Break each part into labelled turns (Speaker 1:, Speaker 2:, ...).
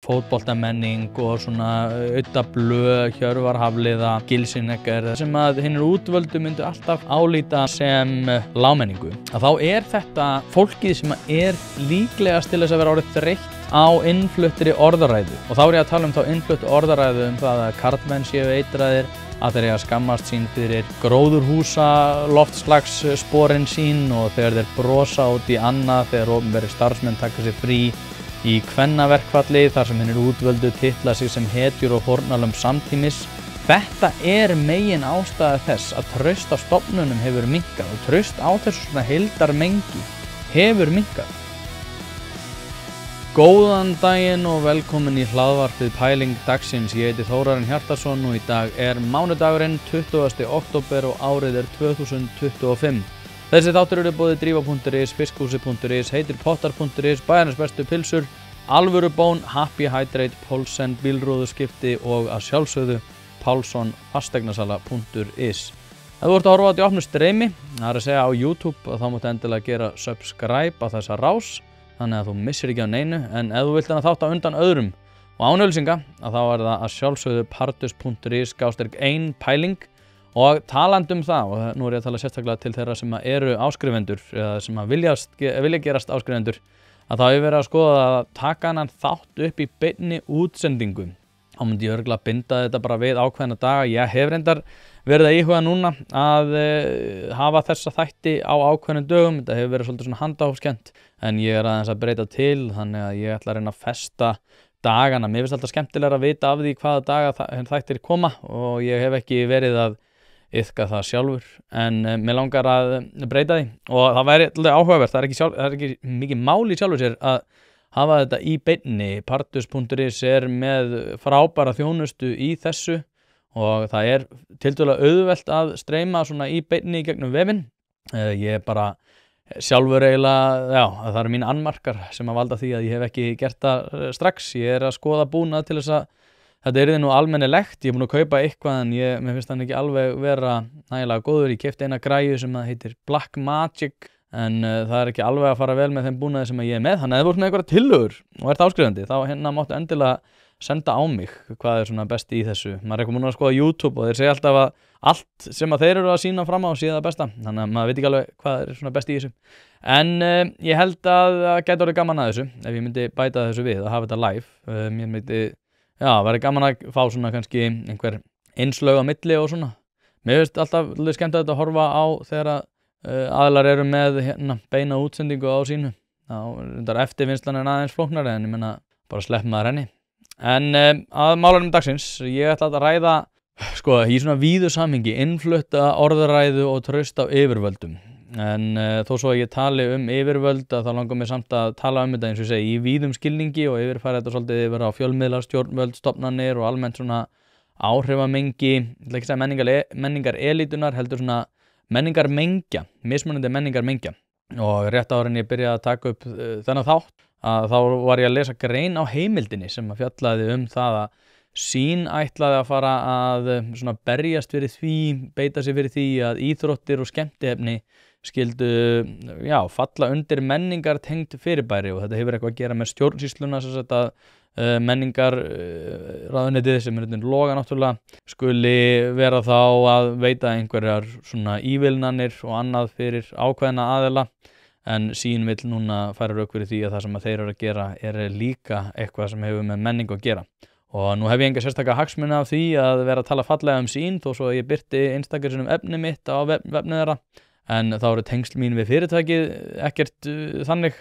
Speaker 1: fótboltamenning og svona Udda-Blöð, Hjörvar Hafliða, Gilsinegger sem að hinir útvöldu myndu alltaf álíta sem lágmenningu. Að þá þetta fólkið sem er líklegast til þess að vera orðið þreytt á innfluttri orðaræðu. Og þá ég að tala þá innfluttu orðaræðu það að karlmenn séu eitraðir, að þeir að skammast sín fyrir gróðurhúsa loftslagssporin sín og þegar þeir brosa út í annað þegar opinberir starfsmenn taka sér frí í kvennaverkfalli þar sem hinir útvöldu titla sig sem hetjur og fórnarlömb samtímis. Þetta megin ástæða þess að traust á stofnunum hefur minnkað og traust á þessu svona heildarmengi hefur minnkað. Góðan daginn og velkomin í hlaðvarpið Pæling dagsins. Ég heiti Þórarinn Hjartarson og í dag mánudagurinn 20. október og árið 2025. Þessi þáttur eru boðið Drífa.is, Fiskhúsi.is, Heitirpottar.is, Bæjarins bestu pilsur, Alvörubón, Happy Hydrate, Pólsen, Bílrúðuskipti og að sjálfsögðu Pálsson Fasteignasala.is. Ef þú ert að horfa á þetta í opnu streymi, það að segja á YouTube, þá máttu endilega gera subscribe á þessa rás, þannig að þú missir ekki á neinu, en ef þú vilt hana þátt á undan öðrum og án auglýsinga, að þá það að sjálfsögðu partus.is/1 pæling. Og talandi það, og nú ég að tala sérstaklega til þeirra sem eru áskrifendur eða sem vilja gerast áskrifendur, að þá verið að skoða að taka hann þátt upp í beinni útsendingu. Þá myndi ég örugglega binda þetta bara við ákveðna daga. Ég hef reyndar verið að íhuga núna að hafa þessa þætti á ákveðnum dögum. Þetta hefur verið svolítið svona handahófskennt, en ég aðeins að breyta til, þannig að ég ætla að reyna að festa dagana. Mér finnst alltaf skemmtilega að vita af því hvaða daga þættir koma og ég hef ekki verið að iðka það sjálfur, en mér langar að breyta því og það væri alltaf áhugavert. Það er ekki mikið mál í sjálfur sér að hafa þetta í beinni. Partus.is með frábæra þjónustu í þessu og það tiltölulega auðvelt að streyma svona í beinni gegnum vefinn. Ég bara sjálfur eiginlega, það eru mín annmarkar sem að valda því að ég hef ekki gert það strax. Ég að skoða búnað til þess að þetta yrði nú almennilegt. Ég búin að kaupa eitthvað en mér finnst hann ekki alveg vera nægilega góður. Ég keypti eina græju sem heitir Black Magic, en það ekki alveg að fara vel með þeim búnaði sem ég með. Þannig að ef þú ert með einhverja tillögur og ert áskrifandi, þá máttu endilega senda á mig hvað svona best í þessu. Maður ekki múin að skoða YouTube og þeir segja alltaf að allt sem að þeir eru að sína fram á sé það besta. Þannig að maður veit ekki alveg hvað svona best í þessu. En ég held að það gæti orðið gaman að þessu ef ég myndi bæta þessu við að hafa þetta live. Mér myndi væri gaman að fá svona kannski einhver innslög á milli og svona. Mér finnst alltaf skemmt að horfa á þegar aðilar eru með beina útsendingu á sínu. Þá eftirvinnslan aðeins flóknari, en ég menna bara slepp maður henni. En að málanum dagsins, ég ætla að ræða í svona víðu samhengi innflutta orðaræðu og traust á yfirvöldum. En þó svo að ég tali yfirvöld, þá langar mér samt að tala þetta eins og ég segi í víðum skilningi og yfirfæra þetta svolítið yfir á fjölmiðlar, stjórnvöld, stofnanir og almennt svona áhrifamengi, ég ætla ekki að segja menningar elítunar, heldur svona menningarmengja, mismunandi menningarmengja. Og rétt áður en ég byrjaði að taka upp þennan þátt, að þá var ég að lesa grein á Heimildinni sem að fjallaði það að Sýn ætlaði að fara að svona berjast fyrir því, beita sig fyrir því að íþróttir og skemmtiefni skyldu falla undir menningar tengd fyrirbæri, og þetta hefur eitthvað að gera með stjórnsýsluna, sem sagt að menningar ráðuneytið sem undir loga náttúrulega skuli vera þá að veita einhverjar svona ívilnanir og annað fyrir ákveðna aðila, en Sýn vill núna færa rök fyrir því að það sem að þeir eru að gera líka eitthvað sem hefur með menningu að gera. Og nú hef ég enga sérstaka hagsmuni af því að vera að tala fallega Sýn, þó svo að ég birti einstakar sinnum efni mitt á vefnið þeirra, en þá eru tengsl mín við fyrirtækið ekkert þannig,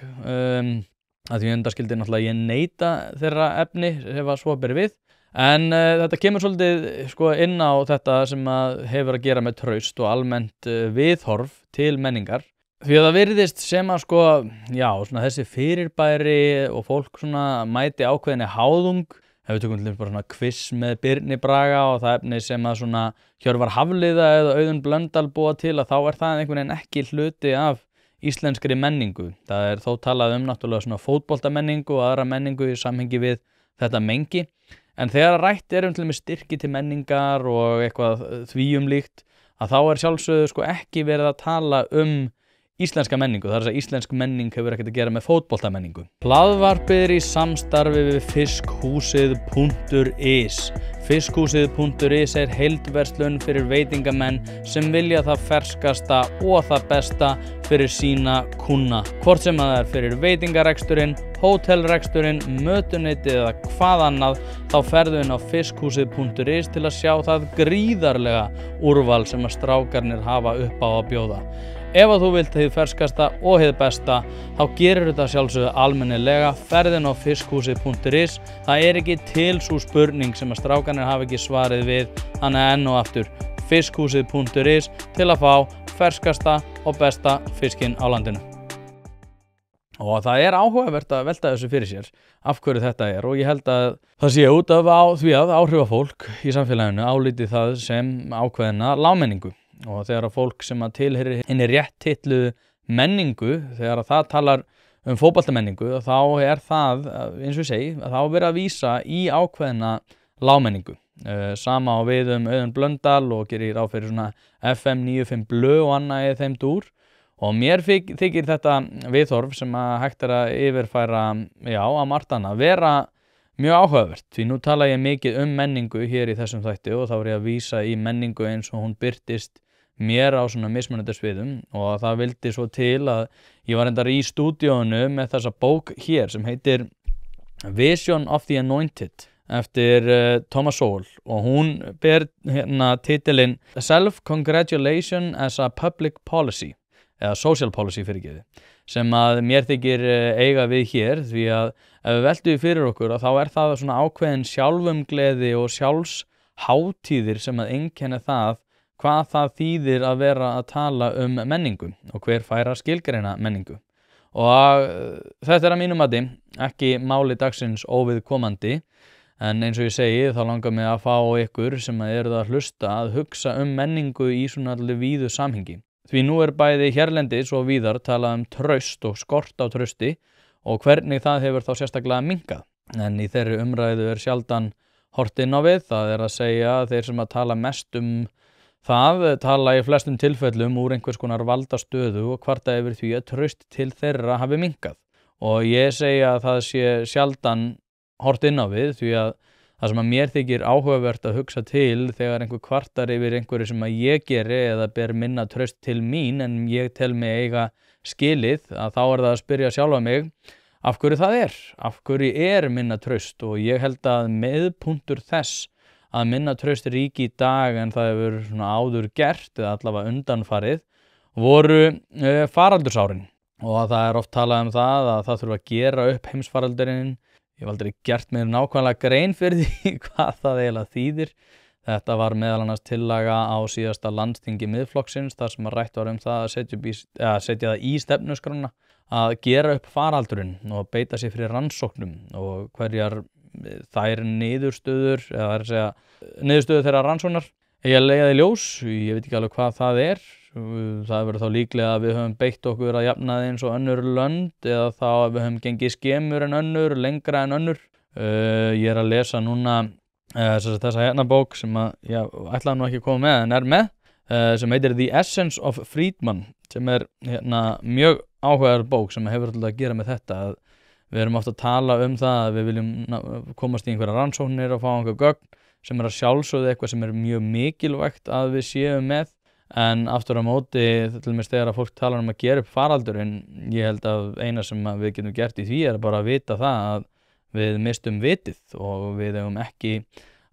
Speaker 1: að því undaskildi náttúrulega ég neita þeirra efni ef að svo beri við. En þetta kemur svolítið inn á þetta sem að hefur að gera með traust og almennt viðhorf til menningar. Því að það virðist sem að svona þessi fyrirbæri og fólk svona mæti ákveðinni háðung. Ef við tökum til bara svona quiz með Birni Braga og það efni sem að svona Hjörvar Hafliða eða Auðun Blöndal búa til, að þá það einhvern veginn ekki hluti af íslenskri menningu. Það þó talað náttúrulega svona fótboltamenningu og aðra menningu í samhengi við þetta mengi. En þegar rætt til með styrki til menningar og eitthvað því líkt, að þá sjálfsögðu ekki verið að tala íslenska menningu, þar að íslensk menning hefur ekkert að gera með fótboltamenningu. Hlaðvarpið er í samstarfi við fiskhúsið.is. Fiskhúsið.is er heildverslun fyrir veitingamenn sem vilja það ferskasta og það besta fyrir sína kúnna. Hvort sem það er fyrir veitingareksturinn, hótelreksturinn, mötuneytið eða hvað annað, þá ferðu inn á fiskhúsið.is til að sjá það gríðarlega úrval sem að strákarnir hafa upp á að bjóða. Ef að þú vilt hið ferskasta og hið besta, þá gerir þetta sjálfsögðu almennilega, ferðin á fiskhúsið.is. Það er ekki til sú spurning sem að strákarnir hafa ekki svarið við, þannig enn og aftur fiskhúsið.is til að fá ferskasta og besta fiskinn á landinu. Og það er áhugavert að velta þessu fyrir sér af hverju þetta er, og ég held að það sé út af því að áhrifafólk í samfélaginu álíti það sem ákveðna lágmenningu. Og þegar fólk sem að tilheyrir hinni rétthitluðu menningu, þegar það talar fótboltamenningu, þá er það, eins og ég segi, þá verið að vísa í ákveðna lágmenningu. Sama á við Auðun Blöndal og gerir ráð fyrir svona FM 95 Blö og annað í þeim dúr. Og mér þykir þetta viðhorf sem að hægt er að yfirfæra að margt annað vera mjög áhugavert, því nú tala ég mikið menningu hér í þessum þætti og þá er ég að vísa í menningu eins og hún birtist mér á svona mismunandi sviðum, og það vildi svo til að ég var endar í stúdíónu með þessa bók hér sem heitir Vision of the Anointed eftir Thomas Sowell, og hún ber hérna titilinn Self-Congratulation as a Public Policy eða Social Policy fyrirgeði, sem að mér þykir eiga við hér, því að ef við veltum fyrir okkur þá er það svona ákveðin sjálfumgleði og sjálfshátíðir sem að einkenna það hvað það þýðir að vera að tala menningu og hver fær að skilgreina menningu. Og þetta er að mínum mati ekki máli dagsins óviðkomandi, en eins og ég segi þá langar mig að fá ykkur sem eru að hlusta að hugsa menningu í svona allir víðu samhengi. Því nú er bæði hérlendis og víðar talað traust og skort á trausti og hvernig það hefur þá sérstaklega minnkað. En í þeirri umræðu er sjaldan horft inn á við, það er að segja að þeir sem að tala mest það tala í flestum tilfellum úr einhvers konar valdastöðu og kvarta yfir því að traust til þeirra hafi minnkað. Og ég segja að það sé sjaldan horft inn á við, því að það sem að mér þykir áhugavert að hugsa til þegar einhver kvartar yfir einhverju sem að ég geri eða ber minna traust til mín en ég tel mig eiga skilið, að þá er það að spyrja sjálfa mig af hverju það er, af hverju er minna traust, og ég held að miðpunktur þess að minna traust ríki í dag en það hefur svona áður gert eða allavega undanfarið voru faraldursárin, og það er oft talað það að það þurfa að gera upp heimsfaraldurinn. Ég hef aldrei gert mér nákvæmlega grein fyrir því hvað það eiginlega þýðir. Þetta var meðal annars tillaga á síðasta landsþingi Miðflokksins þar sem að rætt var það að setja það í stefnuskrána að gera upp faraldurinn og beita sér fyrir rannsóknum og hverjar þær niðurstöður þeirra rannsóknar eiga að leiða í ljós. Ég veit ekki alveg hvað það er. Það verður þá líklega að við höfum beitt okkur að jafnaði eins og önnur lönd eða þá að við höfum gengið skemur en önnur, lengra en önnur. Ég er að lesa núna þessa hérna bók sem að ég ætlaði nú ekki að koma með en er með, sem heitir The Essence of Freedman, sem er hérna mjög áhugaverð bók sem hefur alltaf að gera með þetta að við erum oft að tala það að við viljum komast í einhverja rannsóknir og fá einhver gögn sem er að sjálfsögðu eitthvað sem er mjög mikilvægt að við séum með. En aftur á móti, til dæmis þegar að fólk talar að gera upp faraldurinn, ég held að eina sem við getum gert í því er bara að vita það að við mistum vitið og við eigum ekki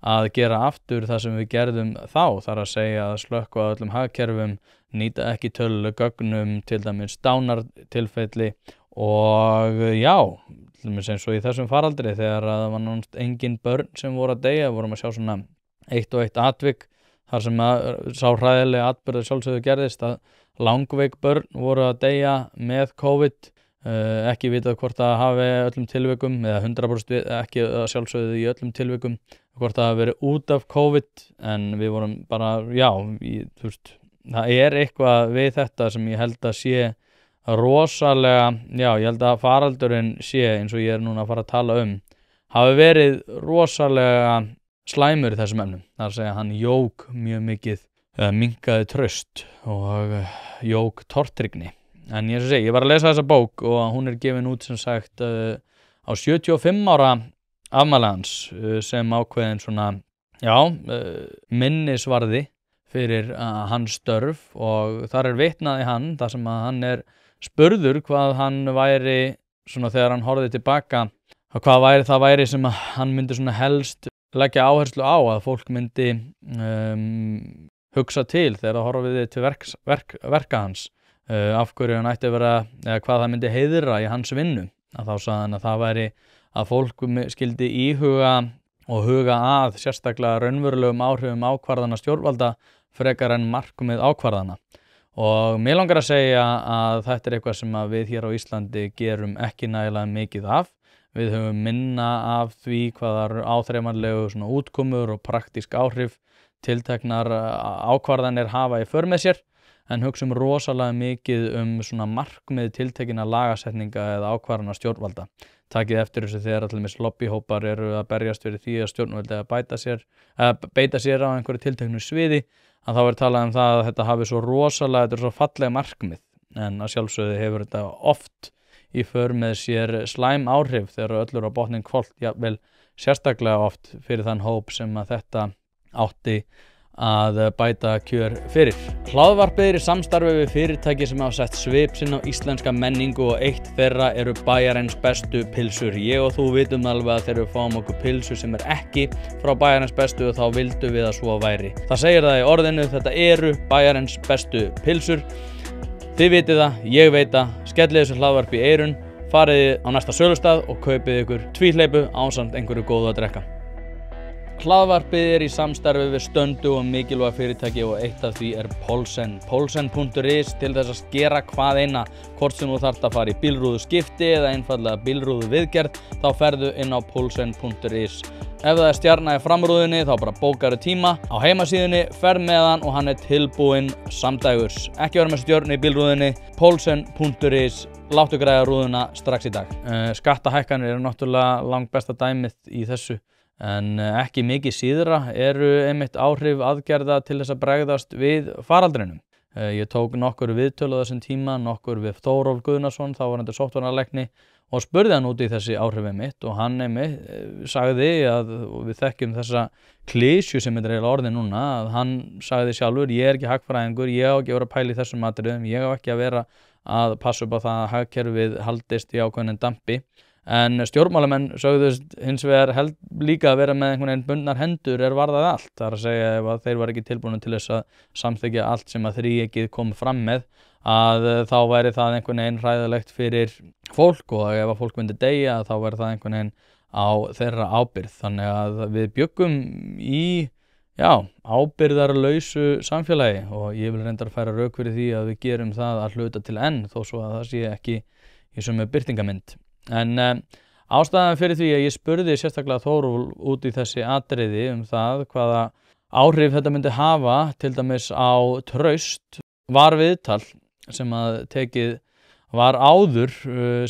Speaker 1: að gera aftur það sem við gerðum þá, þar að segja að slökkva öllum hagkerfum, nýta ekki töluleg gögnum, til dæmis dánartilfelli og til dæmis eins og í þessum faraldri þegar að það var náttúrulega engin börn sem voru að deyja, vorum að sjá svona eitt og eitt atvik þar sem að sá hræðilega atburður sjálfsögðu gerðist að langveik börn voru að deyja með COVID, ekki vitað hvort það hafi öllum tilvikum eða 100% ekki sjálfsögðu í öllum tilvikum hvort það hafi verið út af COVID, en við vorum bara, það er eitthvað við þetta sem ég held að sé rosalega, ég held að faraldurinn sé eins og ég er núna að fara að tala hafi verið rosalega slæmur í þessum efnum. Það er að segja að hann jók mjög mikið, minnkaði traust og jók tortryggni En ég var að lesa þessa bók og hún gefin út sem sagt á 75 ára afmæli hans sem ákveðin svona, minnisvarði fyrir hans störf og þar vitnað í hann, þar sem að hann spurður hvað hann væri svona þegar hann horfði tilbaka, hvað það væri sem að hann myndi svona helst leggja áherslu á að fólk myndi hugsa til þegar það horfiði til verka hans, af hverju hann ætti að vera, eða hvað það myndi heiðra í hans vinnu. Að þá sagði hann að það væri að fólk skildi íhuga og huga að sérstaklega raunverulegum áhrifum ákvarðana stjórnvalda frekar en markmið ákvarðana. Og mér langar að segja að þetta eitthvað sem að við hér á Íslandi gerum ekki nægilega mikið af. Við höfum minna af því hvaða áþreifanlegu svona útkomur og praktísk áhrif tilteknar ákvarðanir hafa í för með sér, en hugsum rosalega mikið svona markmið tiltekinna lagasetninga eða ákvarðana stjórnvalda. Takið eftir þessu þegar allir lobbyhópar eru að berjast fyrir því að stjórnvaldi að beita sér á einhverju tilteknu sviði, að þá talað það að þetta hafi svo rosalega, þetta svo fallega markmið, en að sjálfsögðu hefur þetta oft í för með sér slæm áhrif þegar öllur á botninn hvolft, jafnvel sérstaklega oft fyrir þann hóp sem að þetta átti að bæta kjör fyrir. Hlaðvarpið í samstarfi við fyrirtæki sem hafa sett svip sinn á íslenska menningu og eitt þeirra eru Bæjarins bestu pylsur. Ég og þú vitum alveg að þegar við fáum okkur pylsu sem ekki frá Bæjarins bestu þá vildum við að svo væri. Það segir það í orðinu, þetta eru Bæjarins bestu pylsur. Þið vitið það, ég veit það, skellið þessu hlaðvarpi í eyrun, farið á næsta sölustað og kaupið ykkur tvíhleypu ásamt einhverju góðu að drekka. Hlaðvarpið í samstarfi við stöndu og mikilvæg fyrirtæki og eitt af því Poulsen. Poulsen.is til þess að skera hvað eina, hvort sem þú þarft að fara í bílrúðu skipti eða einfallega bílrúðu viðgerð, þá ferðu inn á Poulsen.is. Ef það stjarna í framrúðunni þá bara bókaru tíma á heimasíðunni, ferð með hann og hann tilbúinn samdægurs. Ekki vera með stjörnu í bílrúðunni, Poulsen.is, láttu græða rúðuna strax í dag. Skattahækkanir eru náttúrulega langbesta dæmið í þessu. En ekki mikið síðra eru einmitt áhrif aðgerða til þess að bregðast við faraldrinum. Ég tók nokkur viðtöl á þessum tíma, nokkur við Þórólf Guðnason, þá var hann sóttvarnalækni, og spurði hann út í þessi áhrif einmitt og hann einmitt sagði að við þekkjum þessa klísju sem er orðið núna, að hann sagði sjálfur, ég ekki hagfræðingur, ég á ekki að vera að pæla í þessum atriðum, ég á ekki að vera að passa upp á það að hagkerfið haldist í ákveðnum dampi. En stjórnmálamenn sögðust hins vegar líka að vera með einhvern veginn bundnar hendur varðað allt. Það að segja ef að þeir var ekki tilbúin til þess að samþykkja allt sem að þríeykið kom fram með, að þá væri það einhvern veginn hræðilegt fyrir fólk og ef að fólk myndi deyja þá væri það einhvern veginn á þeirra ábyrgð. Þannig að við bjuggum í ábyrgðarlausu samfélagi og ég vil reyndar færa rök fyrir því að við gerum það að hluta til enn þó svo að það sé ekki í sömu birtingamynd. En ástæðan fyrir því að ég spurði sérstaklega Þórólf út í þessi atriði það hvaða áhrif þetta myndi hafa til dæmis á traust var viðtal sem að tekið var áður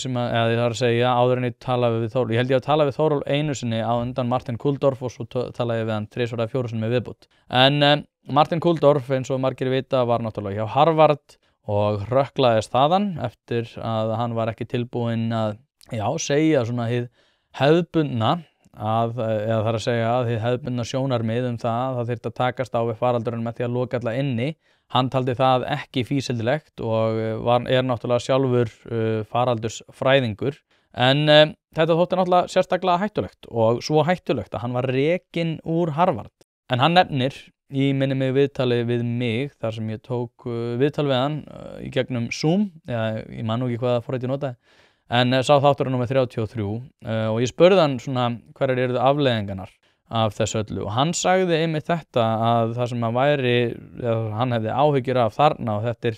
Speaker 1: sem að, eða það að segja áður en ég talaði við Þórólf. Ég held ég að tala við Þórólf einu sinni á undan Martin Kulldorff og svo talaði ég við hann 3 eða 4 sinnum með viðbót. En Martin Kulldorff, eins og margir vita, var náttúrulega hjá Harvard og hrökklaðist þaðan eftir að hann var ekki tilbúinn að segja svona hið hefðbundna eða það að segja að hið hefðbundna sjónarmið það þyrfti að takast á við faraldurinn með því að loka alla inni. Hann taldi það ekki fýsildilegt og náttúrulega sjálfur faraldursfræðingur. En þetta þótti náttúrulega sérstaklega hættulegt og svo hættulegt að hann var rekinn úr Harvard. En hann nefnir í minni mig viðtali við mig þar sem ég tók viðtal við hann í gegnum Zoom, ég man nú ekki hvaða forrit ég notaði. En sá þáttur númer 33 og ég spurði hann svona hverjar eru afleiðingarnar af þessu öllu og hann sagði einmitt þetta að það sem hann hefði áhyggjur af þarna og þetta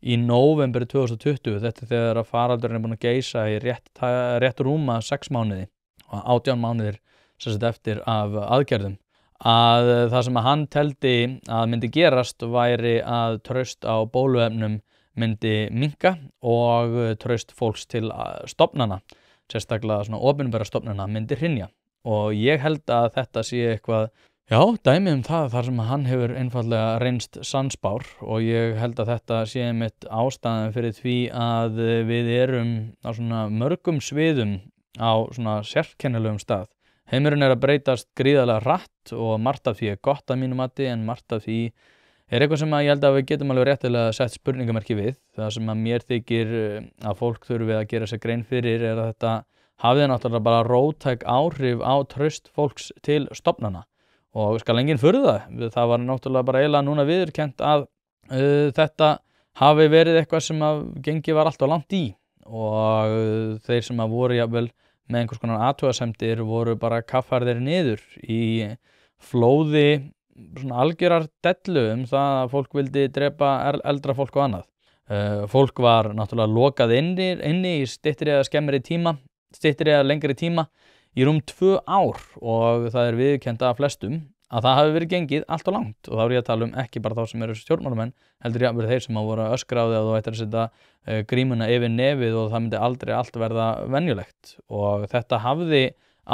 Speaker 1: í nóvember 2020, þetta þegar að faraldurinn búinn að geysa í rétt rúma 6 mánuði og 18 mánuðir eftir af aðgerðum, að það sem að hann teldi að myndi gerast væri að traust á bóluefnum myndi minnka og traust fólks til stofnana, sérstaklega svona opinbera stofnana, myndi hrynja. Og ég held að þetta sé eitthvað Já, dæmi það þar sem hann hefur einfaldlega reynst sannspár og ég held að þetta sé einmitt ástæðan fyrir því að við erum á svona mörgum sviðum á svona sérkennilegum stað. Heimurinn að breytast gríðarlega hratt og margt af því gott að mínu mati en margt af því eitthvað sem ég held að við getum alveg réttilega sett spurningamerki við. Það sem að mér þykir að fólk þurfi að gera sér grein fyrir að þetta hafði náttúrulega bara róttæk áhrif á traust fólks til stofnana. Og skal enginn furða það var náttúrulega bara eiginlega núna viðurkennt að þetta hafi verið eitthvað sem að gengið var allt of langt í og þeir sem að voru jafnvel með einhvers konar athugasemdir voru bara kaffarðir niður í flóði svona algjörar dellu það að fólk vildi drepa eldra fólk og annað. Fólk var náttúrulega lokað inni í styttri eða skemmri tíma, styttri eða lengri tíma í rúm 2 ár og það viðurkennt af flestum að það hafi verið gengið allt of langt og þá ég að tala ekki bara þá sem eru stjórnmálamenn, heldur jafnvel þeir sem voru að öskra á því að þú ættir að setja grímuna yfir nefið og það myndi aldrei allt verða venjulegt og þetta hafði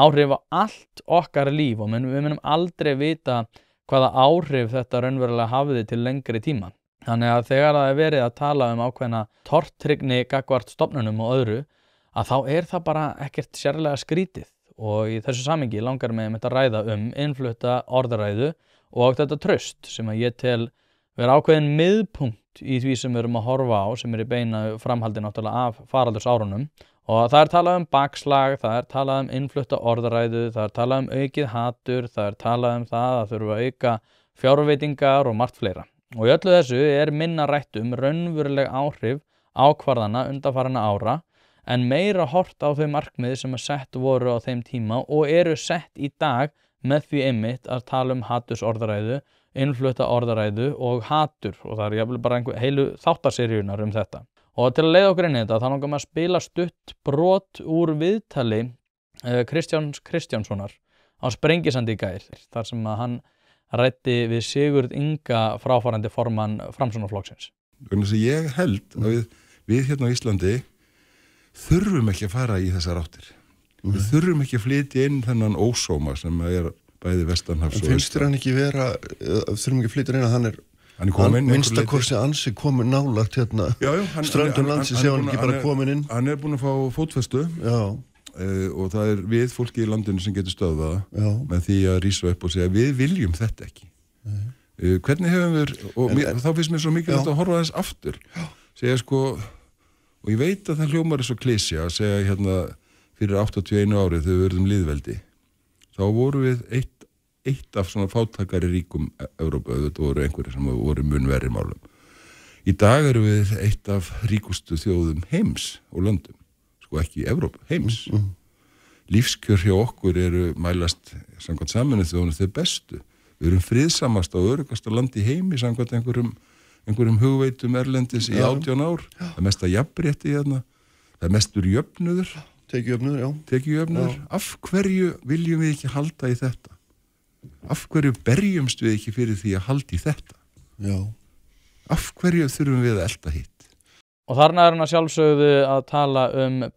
Speaker 1: áhrif á allt okkar líf og við munum aldrei vita hvaða áhrif þetta raunverulega hafði til lengri tíma. Þannig að þegar það verið að tala ákveðna tortryggni gagnvart stofnunum og öðru að þá það bara ekkert sérlega skrítið og í þessu samhengi langar mig að ræða innflutta orðræðu og þetta traust sem að ég tel vera ákveðin miðpunkt í því sem við erum að horfa á sem í beina framhaldi náttúrulega af faraldursárunum og það talað bakslag, það talað innflutta orðræðu, það talað aukið hatur, það talað það að þurfa að auka fjárveitingar og margt fleira og í öllu þessu minna rætt raunveruleg áhrif ákvarðana undanfarinna ára en meira hort á þau markmið sem sett voru á þeim tíma og eru sett í dag með því einmitt að tala hatursorðræðu, innflutta orðræðu og hatur og það jafnvel bara heilu þáttaseríunar þetta. Og til að leiða okkur inn í þetta þá langar maður að spila stutt brot úr viðtali Kristjáns Kristjánssonar á Sprengisandi í gær þar sem að hann ræddi við Sigurð Inga fráfarandi formann Framsóknarflokksins.
Speaker 2: Ég held að við hérna á Íslandi þurfum ekki að fara í þessar áttir. Við þurfum ekki að flytja inn þennan ósóma sem bæði vestanhafs og
Speaker 3: finnst þér hann ekki þurfum ekki að flytja inn að hann minnstakorsi ansi komin nálægt hérna ströndum landsins hann ekki bara komin inn.
Speaker 2: Hann búinn að fá fótfestu og það við fólki í landinu sem getur stöðvað með því að rísa upp og segja við viljum þetta ekki. Hvernig hefum við þá finnst mér svo mikilvægt að horfa þess aftur segja og ég veit að það hljómar svo klísja að segja hérna fyrir 81 árið þegar við verðum lýðveldi. Þá voru við eitt af svona fátækari ríkum Evrópu, þetta voru einhverjir sem voru mun verri málum. Í dag erum við eitt af ríkustu þjóðum heims og löndum, ekki Evrópu, heims. Lífskjör hjá okkur mælast samkvæmt Sameinuðu þjóðanna þeir bestu. Við erum friðsamasta og öruggasta land í heimi samkvæmt einhverjum hugveitum erlendis í 18 ár. Það mesta jafnrétti hérna. Það mestur jöfnuður. Tekjujöfnuður. Af hverju viljum við ekki halda í þetta? Af hverju berjumst við ekki fyrir því að halda í þetta? Af hverju þurfum við að elta hitt?
Speaker 1: Og þarna hann að sjálfsögðu að tala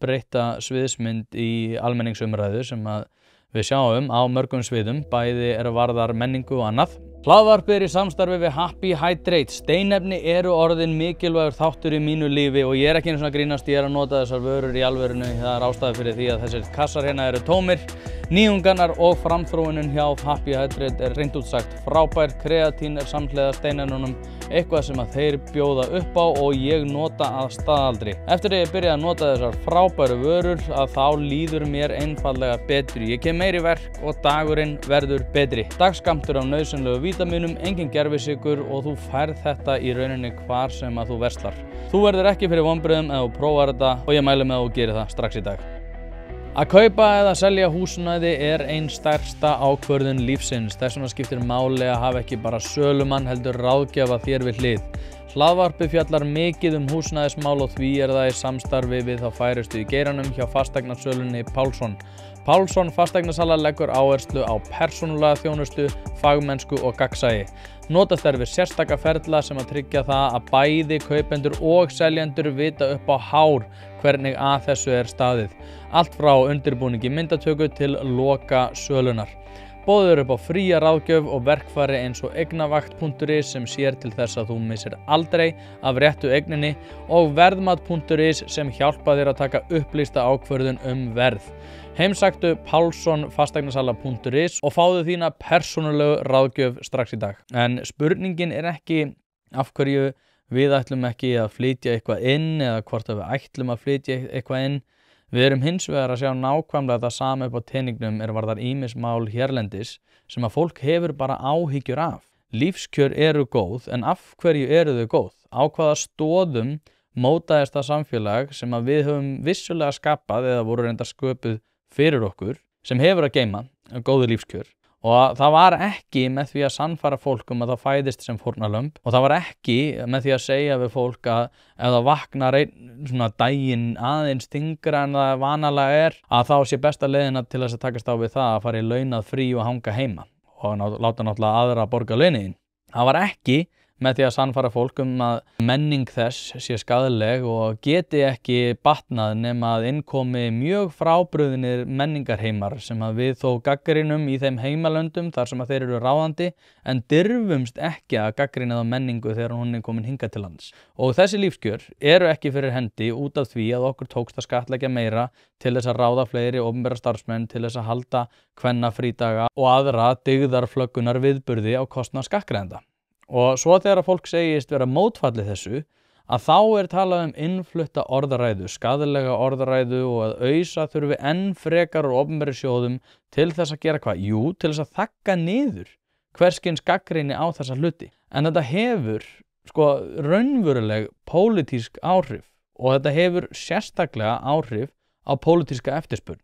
Speaker 1: breytta sviðsmynd í almenningsumræðu sem að við sjáum á mörgum sviðum, bæði varðar menningu og annað. Hlaðvarp í samstarfi við Happy Hydrate. Steinefni eru orðin mikilvægur þáttur í mínu lífi og ég ekki einu svona grínast, ég að nota þessar vörur í alvörinu. Það ástæða fyrir því að þessir kassar hérna eru tómir. Nýjungarnar og framþróunin hjá Happy Hydrate reynd út sagt frábær. Kreatín samhliða steinefnunum, eitthvað sem að þeir bjóða upp á og ég nota að staðaldri. Eftir að ég byrjaði að nota þessar frábæru vörur að þá líður mér einfaldlega betri. Ég kem meiri verk og dagurinn verður betri. Dagskammtur af nauðsynlegu vítamínum, engin gervisykur og þú færð þetta í rauninni hvar sem að þú verslar. Þú verður ekki fyrir vonbrigðum ef þú prófar þetta og ég mæli með að þú gerir það strax í dag. Að kaupa eða selja húsnæði ein stærsta ákvörðun lífsins. Þess vegna skiptir máli að hafa ekki bara sölumann heldur ráðgjafa þér við hlið. Hlaðvarpið fjallar mikið húsnæðismál og því það í samstarfi við þá færustu í geiranum hjá fasteignasölunni Pálsson. Pálsson fasteignasala leggur áherslu á persónulega þjónustu, fagmennsku og gagnsæi. Notast við sérstaka ferla sem að tryggja það að bæði kaupendur og seljendur vita upp á hár hvernig að þessu staðið. Allt frá undirbúningi myndatöku til loka sölunar. Boðið upp á fría ráðgjöf og verkfæri eins og eignavakt.is sem sér til þess að þú missir aldrei af réttu eigninni og verðmat.is sem hjálpa þér að taka upplýsta ákvörðun verð. Heimsæktu pálssonfasteignasala.is og fáðu þína persónulegu ráðgjöf strax í dag. En spurningin ekki af hverju við ætlum ekki að flytja eitthvað inn eða hvort að við ætlum að flytja eitthvað inn. Við erum hins vegar að sjá nákvæmlega það sama upp á teningnum varðar ýmis mál hérlendis sem að fólk hefur bara áhyggjur af. Lífskjör eru góð, en af hverju eru þau góð? Á hvaða stoðum mótaðist það samfélag sem að við höfum vissulega skapað eða voru reyndar sköpuð fyrir okkur sem hefur að geyma góðu lífskjör. Og það var ekki með því að sannfæra fólk að það fæðist sem fórnarlömb og það var ekki með því að segja við fólk að ef það vaknar svona daginn aðeins þyngra en það vanalega að þá sé besta leiðina til þess að takast á við það að fara í launað frí og hanga heima og láta náttúrulega aðra borga launin. Það var ekki með því að sannfæra fólk að menning þess sé skaðleg og geti ekki batnað nema að innkomi mjög frábrugðnir menningarheimar sem að við þó gagnrýnum í þeim heimalöndum þar sem að þeir eru ráðandi en dirfumst ekki að gagnrýna þá menningu þegar hún komin hingað til lands. Og þessi lífskjör eru ekki fyrir hendi út af því að okkur tókst að skattleggja meira til þess að ráða fleiri opinbera starfsmenn til þess að halda kvennafrídaga og aðra dygðarflöggunar viðburði á kostnað skattgreiðenda. Og svo þegar að fólk segist vera mótfallið þessu að þá talað innflutta orðræðu, skaðlega orðræðu og að ausa þurfi enn frekar úr opinberri sjóðum til þess að gera hvað? Jú, til þess að þagga niður hverskins gagnrýni á þessa hluti. En þetta hefur raunveruleg pólitísk áhrif og þetta hefur sérstaklega áhrif á pólitíska eftirspurn.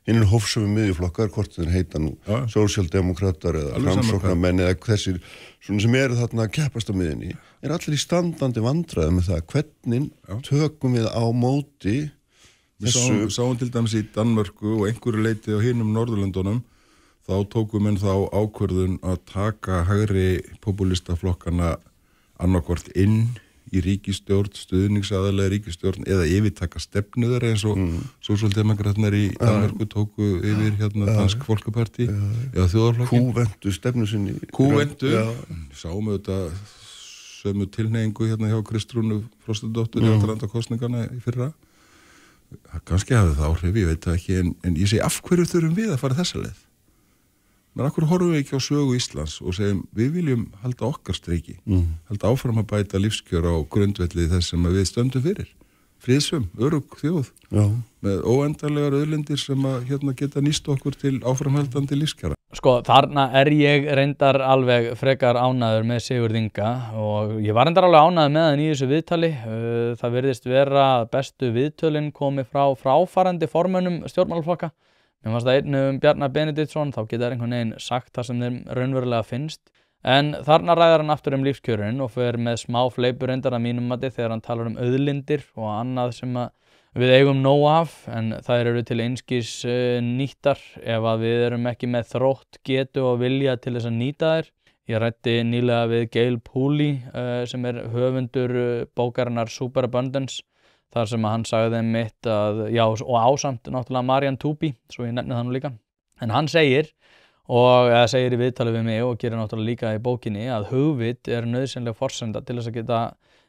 Speaker 3: Hinnir hófsömu miðjuflokkar, hvort þeir heita nú sósíaldemókratar eða framsóknarmenn eða þessir sem eru þarna að keppast á miðjunni, allir í standandi vandræði með það hvernig tökum við á móti þessu.
Speaker 2: Við sáum til dæmis í Danmörku og einhverju leiti á hinum Norðurlöndunum, þá tókum menn þá ákvörðun að taka hægri popúlistaflokkana annarkvort inn í ríkisstjórn, stuðningsaðalega ríkisstjórn eða yfirtaka stefnu þeirra eins og sósíaldemókratarnir í Danmörku tóku yfir Dansk Folkeparti eða þjóðarflokkin.
Speaker 3: Kúventu stefnu sinni.
Speaker 2: Kúventu, sáum auðvitað sömu tilhneigingu hjá Kristrúnu Frostadóttur í aðdraganda kosninganna í fyrra. Kannski hafði það áhrif, ég veit það ekki, en ég segi af hverju þurfum við að fara þessa leið? Men af hverju horfum við ekki á sögu Íslands og segjum við viljum halda okkar streiki, halda áfram að bæta lífskjör á grundvelli þess sem við stöndum fyrir. Friðsöm, örugg þjóð, með óendanlegar auðlindir sem að geta nýst okkur til áframhaldandi lífskjara.
Speaker 1: Þarna ég reyndar alveg frekar ánæður með Sigurð Inga og ég var reyndar alveg ánæður með hann í þessu viðtali. Það virðist vera að bestu viðtölin komi frá fráfarandi formönnum stjórnmálaflokka. Mér fannst það einn Bjarna Benediktsson, þá geta einhvern veginn sagt það sem þeim raunverulega finnst. En þarna ræðar hann aftur lífskjörin og fer með smá fleipur reyndar að mínum mati þegar hann talar auðlindir og annað sem við eigum nóg af, en þær eru til einskis nýttar ef að við erum ekki með þrótt, getu og vilja til þess að nýta þær. Ég ræddi nýlega við Gail Pooley sem höfundur bókarinnar Superabundance. Þar sem hann sagði mitt og ásamt náttúrulega Marianne Toopi, svo ég nefni það nú líka. En hann segir í viðtali við mig og gerir náttúrulega líka í bókinni að hugvit nauðsynleg forsenda til þess að geta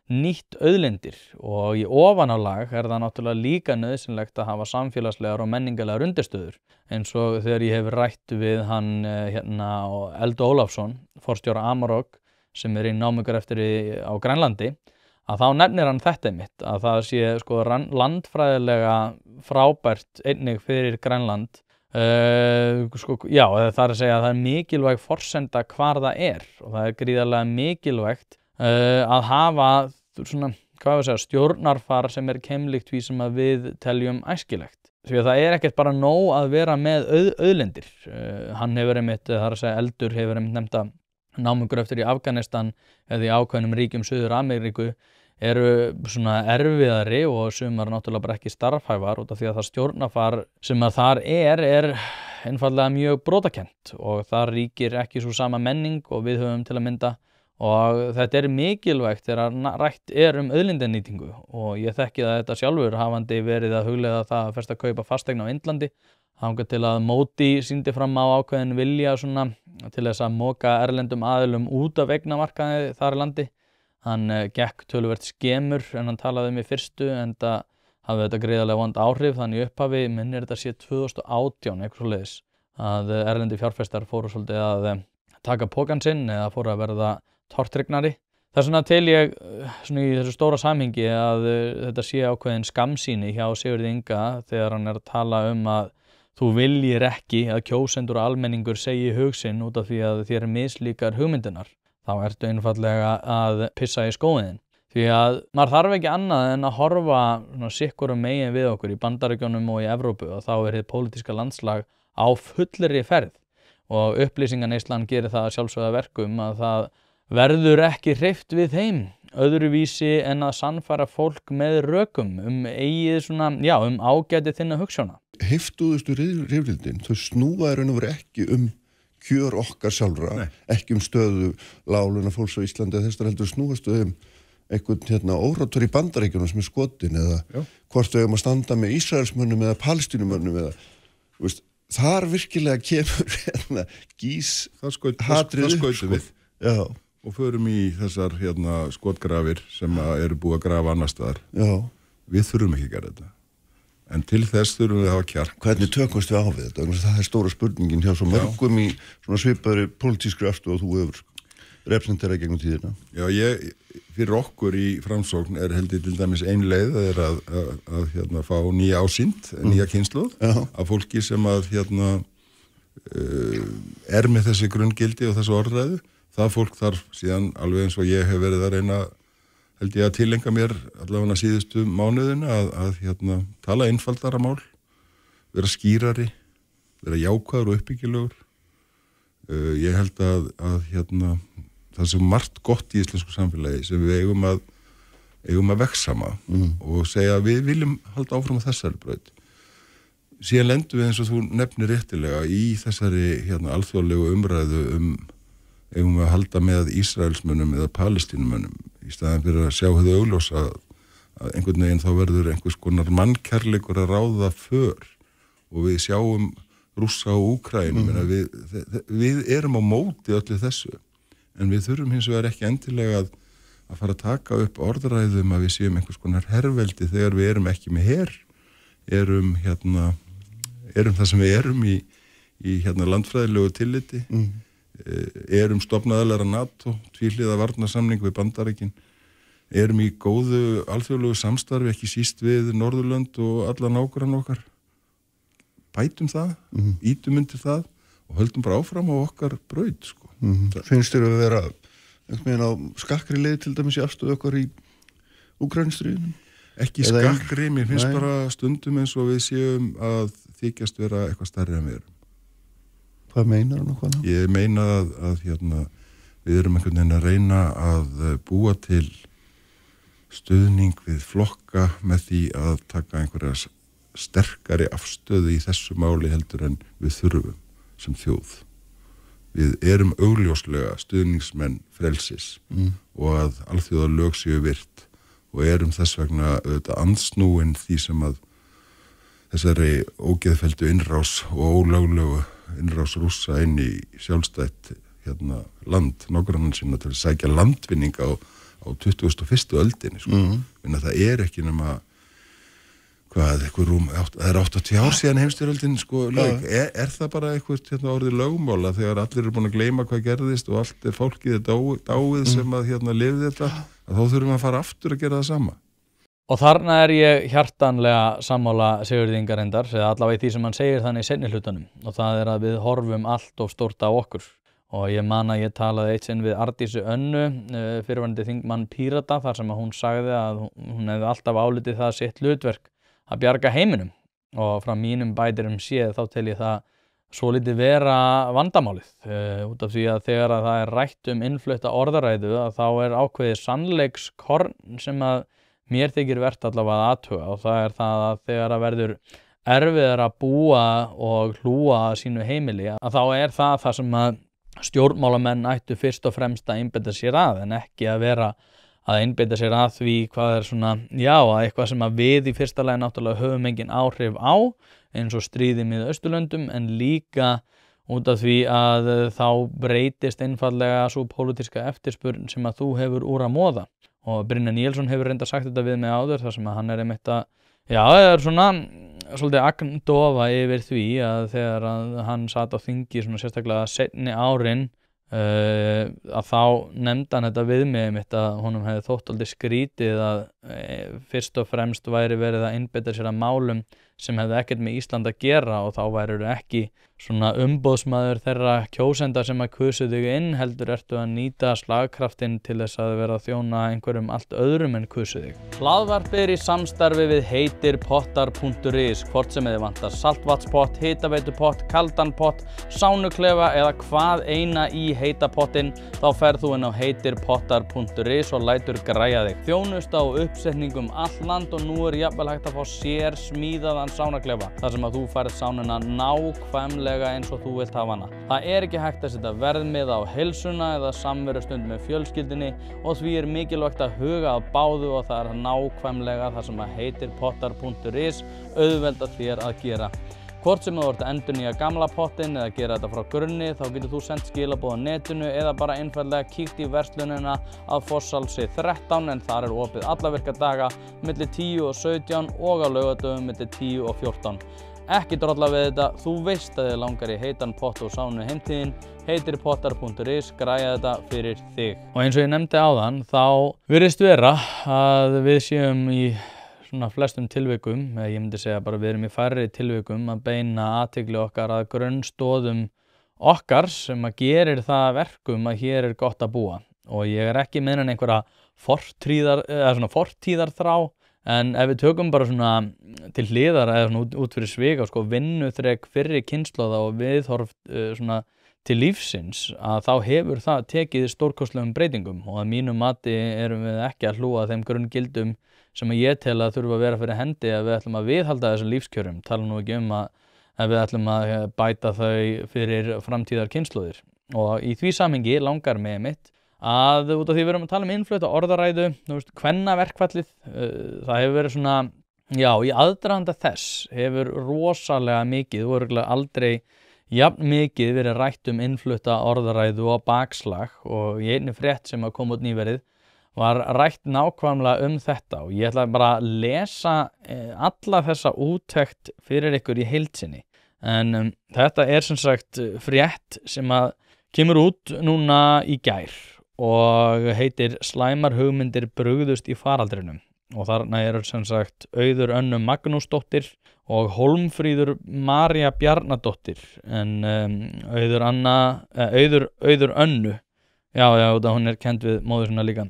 Speaker 1: nýtt auðlindir og í ofanálag það náttúrulega líka nauðsynlegt að hafa samfélagslegar og menningarlegar undirstöður. Eins og þegar ég hef rætt við hann Eld Ólafsson, forstjóra Amarok, sem í námugreftir á Grænlandi, að þá nefnir hann þetta einmitt, að það sé landfræðilega frábært einnig fyrir Grænland. Það að segja að það mikilvæg forsenda hvar það og það gríðarlega mikilvægt að hafa stjórnarfar sem keimlíkt því sem að við teljum æskilegt. Því að það ekkert bara nóg að vera með auðlindir. Hann hefur einmitt, það að segja Eldur hefur einmitt nefnt að námugröftur í Afganistan eða í ákveðnum ríkjum Suður-Ameríku eru erfiðari og sumar náttúrulega bara ekki starfhæfar út af því að það stjórnarfar sem að þar einfaldlega mjög brotakennt og þar ríkir ekki svo sama menning og við höfum til að mynda og þetta mikilvægt þegar rætt auðlindanýtingu og ég þekki það þetta sjálfur hafandi verið að hugleiða það að fyrst að kaupa fasteign á Indlandi þangað til að Módi sýndi fram á ákveðin vilja svona til þess að moka erlendum aðilum út af eignamarkaði þar í landi. Hann gekk töluvert skemur en hann talaði í fyrstu en það hafði þetta gríðarlega vond áhrif þannig í upphafi minnir þetta sé 2018 eitthvað svoleiðis að erlendi fjárfestar fóru svolítið að taka pokann sinn eða fóru að verða tortryggnari. Þess vegna tel ég svona í þessu stóra samhengi að þetta sé ákveðin skammsýni hjá Sigurði Inga þegar hann að tala að þú viljir ekki að kjósendur og almenningur segi hug sinn út af því að þér mislíkar hugmyndirnar. Þá ertu einfaldlega að pissa í skóinn. Því að maður þarf ekki annað en að horfa sikkurum megin við okkur í Bandaríkjunum og í Evrópu og þá hið pólitíska landslag á fullri ferð og upplýsinganeyslan gerir það að sjálfsögða verkum að það verður ekki hreyft við þeim öðruvísi en að sannfæra fólk með rökum eigið ágæti þinna hugsjóna.
Speaker 3: Heiftuðustu rifrildin, þau snúa raun og veru ekki kjör okkar sjálfra, ekki stöðu láglauna fólks á Íslandi þess að heldur snúastu einhvern órátur í Bandaríkjunum sem skotin eða hvort þau að standa með Ísraelsmönnum eða Palestínumönnum eða þar virkilega kemur gís hatrið upp
Speaker 2: og förum í þessar skotgrafir sem eru búið að grafa annars staðar. Við þurfum ekki að gera þetta. En til þess þurfum við að hafa kjark.
Speaker 3: Hvernig tökumst við á við þetta? Það stóra spurningin hjá svo mörgum í svona svipaðri pólitískri afstöðu og þú hefur representera gegnum tíðina.
Speaker 2: Já, fyrir okkur í Framsókn heldur til dæmis ein leið að fá nýja ásýnd, nýja kynslóð af fólki sem að með þessi grunngildi og þessu orðræðu. Það fólk þarf síðan alveg eins og ég hef verið að reyna held ég að tilenga mér allavega síðustu mánuðina að tala einfaldara mál, vera skýrari, vera jákvæður og uppbyggilegur. Ég held að það sem margt gott í íslensku samfélagi sem við eigum að vegsama og segja að við viljum halda áfram á þessari braut. Síðan lendum við eins og þú nefnir réttilega í þessari alþjóðlegu umræðu eigum við að halda með Ísraelsmönnum eða Palestínumönnum í staðan fyrir að sjá hið augljósa að einhvern veginn þá verður einhvers konar mannkærleikur að ráða för og við sjáum Rússa og Úkraínu við erum á móti öllu þessu en við þurfum hins vegar ekki endilega að fara að taka upp orðræðum að við séum einhvers konar herveldi þegar við erum ekki með her erum það sem við erum í landfræðilegu tilliti erum stofnaðalara NATO, tvíhliða varnarsamning við Bandaríkin, erum í góðu alþjóðlegu samstarfi ekki síst við Norðurlönd og alla nágranna okkar. Bætum það, ítum undir það og höldum bara áfram á okkar braut. Sko.
Speaker 3: Finnst þér að vera einhvern veginn á skakkri leið til dæmis í afstöðu okkar í Úkraínustríðinu?
Speaker 2: Ekki skakkri, mér finnst bara stundum eins og við séum að þykjast vera eitthvað stærri en við erum.
Speaker 3: Hvað meinar hann okkur?
Speaker 2: Ég meina að við erum einhvern veginn að reyna að búa til stuðning við flokka með því að taka einhverja sterkari afstöðu í þessu máli heldur en við þurfum sem þjóð. Við erum augljóslega stuðningsmenn frelsis og að alþjóðalög séu virt og erum þess vegna andsnúin því sem að þessari ógeðfelldu innrás og ólöglegu innrás Rússa inn í sjálfstætt land, nágrannan sinna til að sækja landvinning á 21. öldinni. Sko. Það er ekki nema það er 80 ár síðan heimsstyrjöldin sko, er það bara eitthvað orðið lögmála þegar allir eru búin að gleyma hvað gerðist og allt er fólkið dáið sem að lifði þetta, að þá þurfum að fara aftur að gera það sama.
Speaker 1: Og þarna ég hjartanlega sammála Sigurði Inga reyndar, eða allavega í því sem hann segir þannig í seinni hlutanum og það er að við horfum allt of stórt á okkur og ég man að ég talaði eitt sinn við Ardísu Önnu, fyrirverandi þingmann Pírata þar sem að hún sagði að hún hefði alltaf álitið það sitt hlutverk að bjarga heiminum og frá mínum bætirum séð þá tel ég það svolítið vera vandamálið út af því að þegar að það er rætt innflutta orðaræðu að þá er ákveðið sannleikskorn sem að mér þykir vert allavega að athuga og það er það að þegar að verður erfiðar að búa og hlúa að sínu heimili að þá er það sem að stjórnmálamenn ættu fyrst og fremst að einbeita sér að en ekki að vera að einbeita sér að því hvað svona, já, að eitthvað sem að við í fyrsta lagi náttúrulega höfum engin áhrif á, eins og stríði með Austurlöndum, en líka út af því að þá breytist einfallega svo pólitíska eftirspurn sem að þú hefur úr að moða. Og Brynjar Níelsson hefur reynda sagt þetta við mig áður, þar sem að hann einmitt að, já, það svona svolítið agndofa yfir því að þegar að hann sat á þingi svona sérstaklega seinni árin, að þá nefndi hann þetta við mig einmitt að honum hefði þótt aldrei skrítið að fyrst og fremst væri verið að einbeita sér að málum sem hefði ekkert með Ísland að gera og þá væru ekki svona umboðsmaður þeirra kjósenda sem að kusu þig inn, heldur ertu að nýta slagkraftinn til þess að vera að þjóna einhverjum allt öðrum en kusu þig. Hlaðvarpið í samstarfi við heitirpottar.is, hvort sem þið vantar saltvatnspott, hitaveitupott, kaldan pott, sánuklefa eða hvað eina í heita pottinn, þá ferð þú inn á heitirpottar.is og lætur græja þig. Þjónusta á uppsetningum all land og nú jafnvel hægt að fá sér smíðaðan sánaklefa, þar sem að þú færð sánuna nákvæmlega eins og þú vilt hafa hana. Það ekki hægt að setja verðmiða á heilsuna eða samverustund með fjölskyldunni og því mikilvægt að huga að báðu og það nákvæmlega það sem að heitirpottar.is auðvelda þér að gera. Hvort sem þú ert að endurnýja gamla pottinn eða gera þetta frá grunni, þá getur þú sendt skilaboð á netinu eða bara einfaldlega kíkt í verslunina að Fossalsi 13 en þar opið alla virka daga milli 10 og 17 og á laugardögum milli 10 og 14. Ekki drolla við þetta, þú veist að þið langar í heitan pott og sánu heimtíðin, heitirpottar.is græja þetta fyrir þig. Og eins og ég nefndi áðan, þá virðist vera að við séum í svona flestum tilvikum, ég myndi segja bara við erum í færri tilvikum að beina athygli okkar að grunnstoðum okkar sem að gerir það verkum að hér gott að búa. Og ég ekki meina einhverja fortíðarþrá, en ef við tökum bara svona til hliðar eða svona út fyrir svika, sko, vinnuþrek fyrri kynslóða og viðhorf svona til lífsins, að þá hefur það tekið stórkostlegum breytingum og að mínu mati erum við ekki að hlúa þeim grunngildum sem ég tel að þurfa að vera fyrir hendi að við ætlum að viðhalda þessum lífskjörum, tala nú ekki að við ætlum að bæta þau fyrir framtíðar kynslóðir. Og í því samhengi langar mig mitt að út af því við erum að tala innflutta orðaræðu, kvennaverkfallið, það hefur verið svona, já, í aðdraganda þess hefur rosalega mikið, og örugglega aldrei jafn mikið verið rætt innflutta orðaræðu og bakslag og í einni frétt sem að koma út nýverið var rætt nákvæmlega þetta og ég ætla bara að lesa alla þessa úttekt fyrir ykkur í heild sinni. En þetta sem sagt frétt sem að kemur út núna í gær og heitir Slæmar hugmyndir brugðust í faraldrinum og þarna sem sagt Auður Önnu Magnúsdóttir og Hólmfríður María Bjarnadóttir en Auður Önnu, já, hún kennd við móður sinna líka.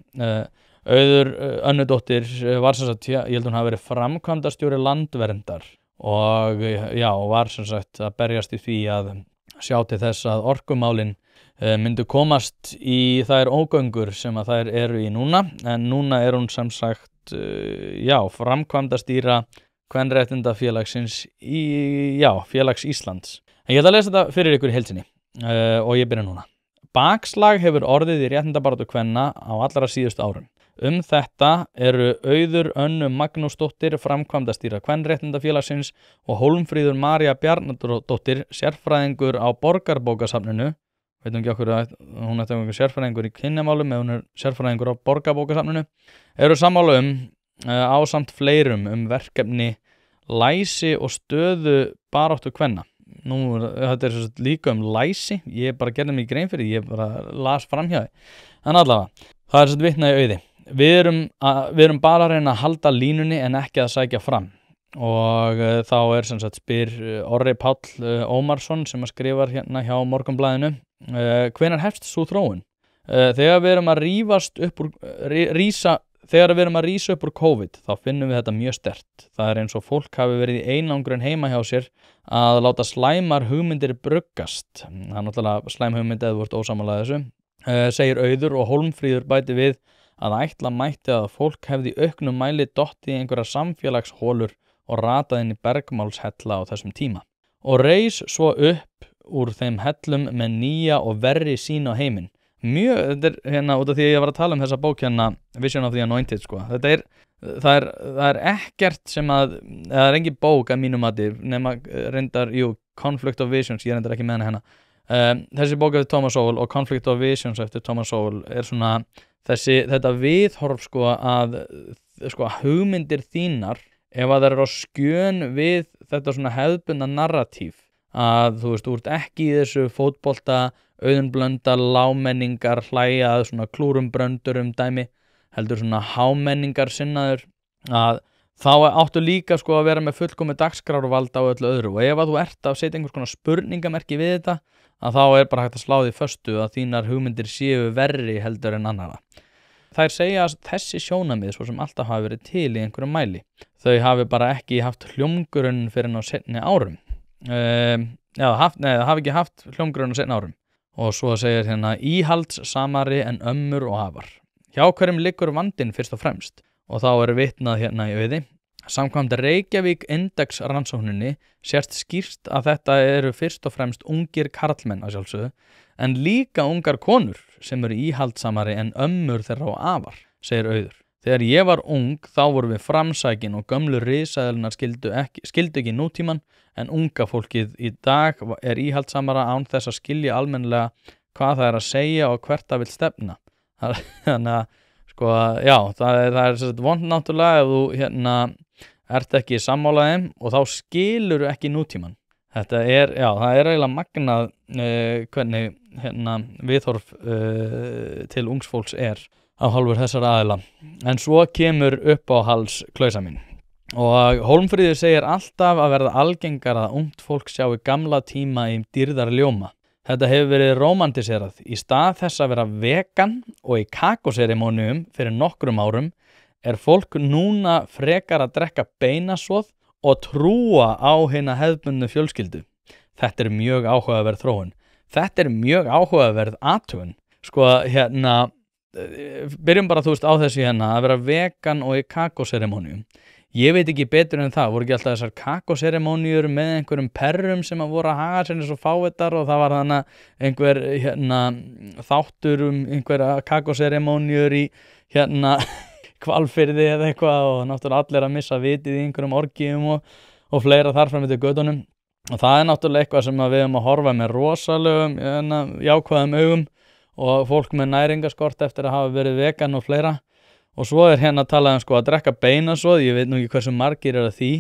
Speaker 1: Auður Önnudóttir var sem sagt, ég held hún hafi verið framkvæmdastjóri landverndar og já, var sem sagt að berjast í því að sjá til þess að orkumálin myndu komast í þær ógöngur sem að þær eru í núna, en núna hún sem sagt, já, framkvæmdastýra Kvenréttindafélagsins í, já, Félags Íslands. En ég ætla að lesa þetta fyrir ykkur í heild sinni og ég byrja núna. Bakslag hefur orðið í réttindabaráttu kvenna á allra síðustu árum. Þetta eru Auður Önnu Magnúsdóttir, framkvæmdastýra Kvenréttindafélagsins og Hólmfríður María Bjarnadóttir, sérfræðingur á Borgarbókasafninu. Veitum ekki okkur að hún einhver sérfræðingur í kynjamálum eða hún sérfræðingur á Borgarbókasafninu. Eru sammála ásamt fleirum verkefni læsi og stöðu baráttu kvenna. Nú, þetta líka læsi, ég bara gerði mig grein fyrir, ég bara las framhjá því. En allavega, það vitnað í Auði. Við erum bara að reyna að halda línunni en ekki að sækja fram. Og þá sem sagt spyr Orri Páll Ómarsson sem að skrifar hérna hjá Morgunblaðinu, hvenær hefst sú þróun? Þegar við erum að rísa upp úr COVID, þá finnum við þetta mjög sterkt. Það eins og fólk hafi verið í einangrun heima hjá sér að láta slæmar hugmyndir bruggast. Það náttúrulega slæm hugmynd eða þú ert ósammála þessu, segir Auður og Hólmfríður bæti við að ætla mætti að fólk hefði í auknum mæli dottið í einhverja samfélagshólur og ratað inn í bergmálshella á þessum tíma. Og reis svo upp úr þeim hellum með nýja og verri sýn á heiminn. mjög, þetta hérna út af því að ég var að tala þessa bók hérna Vision of the Anointed sko, það er ekkert sem að, það er engin bók að mínum mati, nema reyndar, Conflict of Visions, ég reyndar ekki með hana þessi bók eftir Thomas Sowell og Conflict of Visions eftir Thomas Sowell svona þetta viðhorf sko að sko hugmyndir þínar ef að það er á skjön við þetta svona hefðbundna narratív að þú veist, þú ert ekki í þessu fótbolta, auðunblönda, lámenningar, hlæjað, svona klúrumbröndur dæmi, heldur svona hámenningar sinnaður, að þá áttu líka sko að vera með fullkomið dagskrárvald á öllu öðru og ef að þú ert að setja einhvers konar spurningamerki við þetta, að þá er bara hægt að slá því föstu að þínar hugmyndir séu verri heldur en annara. Þær segja að þessi sjónamið, svo sem alltaf hafi verið til í einhverjum mæli, þau hafi bara ekki haft hljómgrunn fyrir á seinni árum. Það hafi ekki haft hljómgrunn á seinni árum. Og svo segir hérna íhaldssamari en ömmur og afar. Hjá hverjum liggur vandinn fyrst og fremst? Og þá er vitnað hérna í auði. Samkvæmt Reykjavík Index rannsókninni sést skýrt að þetta eru fyrst og fremst ungir karlmenn að sjálfsögðu, en líka ungar konur sem eru íhaldsamari en ömmur þeirra og afar, segir Auður. Þegar ég var ung þá vorum við framsækin og gömlu risaðlunar skildu ekki nútíman, en unga fólkið í dag er íhaldsamara án þess að skilja almennilega hvað það er að segja og hvert það vil stefna. Þannig að sko, já, það er vond náttúrulega ef þú hérna ert ekki sammálaðið og þá skilur ekki nútíman. Þetta er, já, það er eiginlega magnað hvernig hérna viðhorf til ungs fólks er á hálfur þessara aðila. En svo kemur upp á hals klausa mín. Og Hólmfríður segir alltaf að verða algengara að ungt fólk sjáu gamla tíma í dýrðarljóma. Þetta hefur verið rómantiserað. Í stað þess að vera vegan og í kakóserimónium fyrir nokkrum árum er fólk núna frekar að drekka beinasóð og trúa á hina hefðbundnu fjölskyldu. Þetta er mjög áhugaverð þróun. Þetta er mjög áhugaverð athugun. Sko, hérna, byrjum bara, þú veist, á þessu hérna, að vera vegan og í kakóserimónium. Ég veit ekki betur en það, voru ekki alltaf þessar kakóserimóniur með einhverjum perrum sem að voru að haga sér eins og fávitar og það var þannig einhver hérna, þáttur einhverja kakóserimóniur í hérna Hvalfirði eða eitthvað og náttúrulega allir að missa vitið í einhverjum orgíum og fleira þar fram til gödunum. Og það er náttúrulega eitthvað sem við höfum að horfa með rosalegum jákvæðum augum og fólk með næringaskort eftir að hafa verið vegan og fleira. Og svo er hérna að tala sko að drekka beinasóð, ég veit nú ekki hversu margir er að því,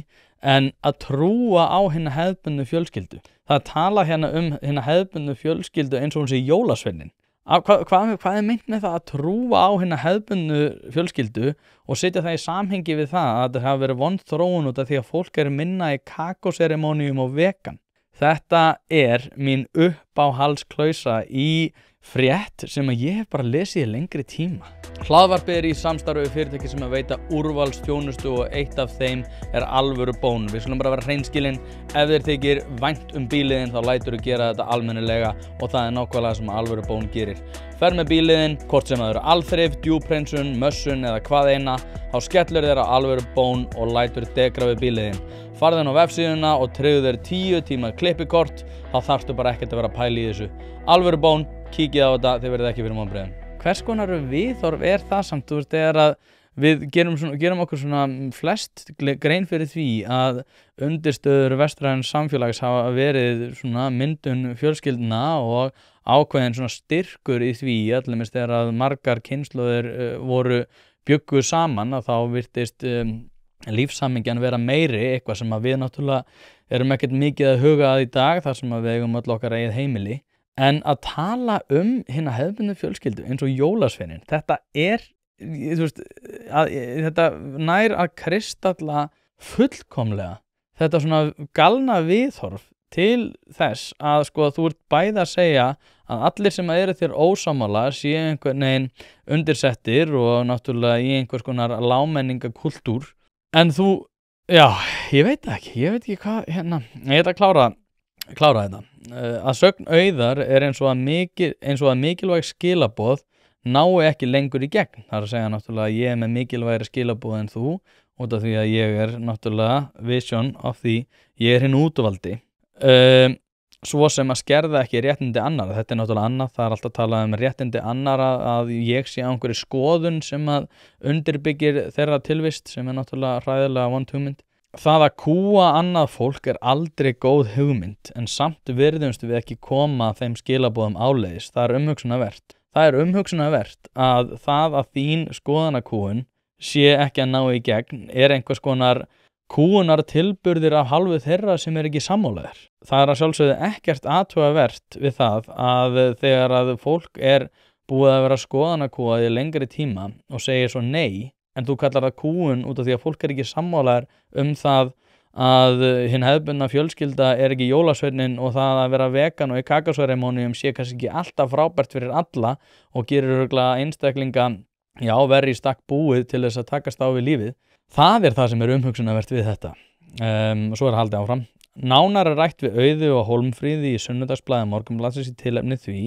Speaker 1: en að trúa á hina hefðbundnu fjölskyldu. Það tala hérna hina hefðbundnu fjölskyldu eins og hún sé jólasveinin. Hvað er meint með það að trúa á hina hefðbundnu fjölskyldu og setja það í samhengi við það að það hafa verið vond þróun út af því að fólk er minna í kakóserimónium og vegan. Þetta er mín uppáhaldsklausa í frétt sem að ég hef bara lesið í lengri tíma. Hlaðvarpið er í samstarfi við fyrirtæki sem að veita úrvalsþjónustu og eitt af þeim er Alvöru Bón. Við skulum bara vera hreinskilin, ef þér þykir vænt bíliðin þá lætur þú gera þetta almennilega og það er nákvæmlega sem Alvöru Bón gerir. Ferð með bíliðin, hvort sem það eru alþrif, djúphreinsun, mössun eða hvað eina, þá skellur þér á Alvöru Bón og lætur degra við bíliðin. Farðu inn á vefsíðuna og tryggðu þér 10 tíma klippikort, þá þarftu bara ekkert að vera að pæla í þessu. Alvöru Bón, kíkið á þetta, þið verðið ekki fyrir vonbrigðum. Hvers konar viðhorf er það samt, þú veist, er að við gerum okkur svona flest grein fyrir því að undirstöður vestræns samfélags hafa verið svona myndun fjölskyldna og ákveðin svona styrkur í því, allemist þegar að margar kynslóðir bjuggu saman, að þá virtist lífshamingjan vera meiri, eitthvað sem að við náttúrulega erum ekkert mikið að huga að í dag, þar sem að við eigum öll okkar eigið heimili. En að tala hina hefðbundnu fjölskyldu eins og jólasveinin, þetta er, þú veist, þetta nær að kristalla fullkomlega þetta svona galna viðhorf til þess að sko þú ert bæði að segja að allir sem eru þér ósammála séu einhvern veginn undirsettir og náttúrulega í einhvers konar lámenningakultúr, en þú, já, ég veit ekki hvað, hérna, ég ætla að klára þetta. Að sögn Auðar er eins og að mikilvæg skilaboð nái ekki lengur í gegn. Það er að segja náttúrulega að ég er með mikilvægri skilaboð en þú, út af því að ég er náttúrulega vision of því, ég er hinn útvaldi. svo sem að skerða ekki réttindi annara. Þetta náttúrulega annað, það alltaf talað réttindi annara að ég sé á einhverju skoðun sem að undirbyggir þeirra tilvist sem náttúrulega hræðilega vond hugmynd. Það að kúga annað fólk aldrei góð hugmynd en samt virðumst við ekki koma þeim skilaboðum áleiðis. Það umhugsunarvert. Það umhugsunarvert að það að þín skoðanakúgun sé ekki að ná í gegn einhvers konar kúgunar tilburðir af hálfu þeirra sem ekki sammálaðir. Það að sjálfsögðu ekkert athugavert við það að þegar að fólk búið að vera skoðanakúgað í lengri tíma og segir svo nei, en þú kallar það kúgun út af því að fólk ekki sammálaðir það að hinn hefðbundna fjölskylda ekki jólasveinin og það að vera vegan og í kakasveremónium sé kannski ekki alltaf frábært fyrir alla og gerir örugglega einstaklinga verri í stakk búið til þess að takast á við lífið. Það það sem umhugsunarvert við þetta. Svo haldið áfram. Nánar rætt við Auði og Hólmfríði í sunnudagsblaði Morgunblaðsins í tilefni því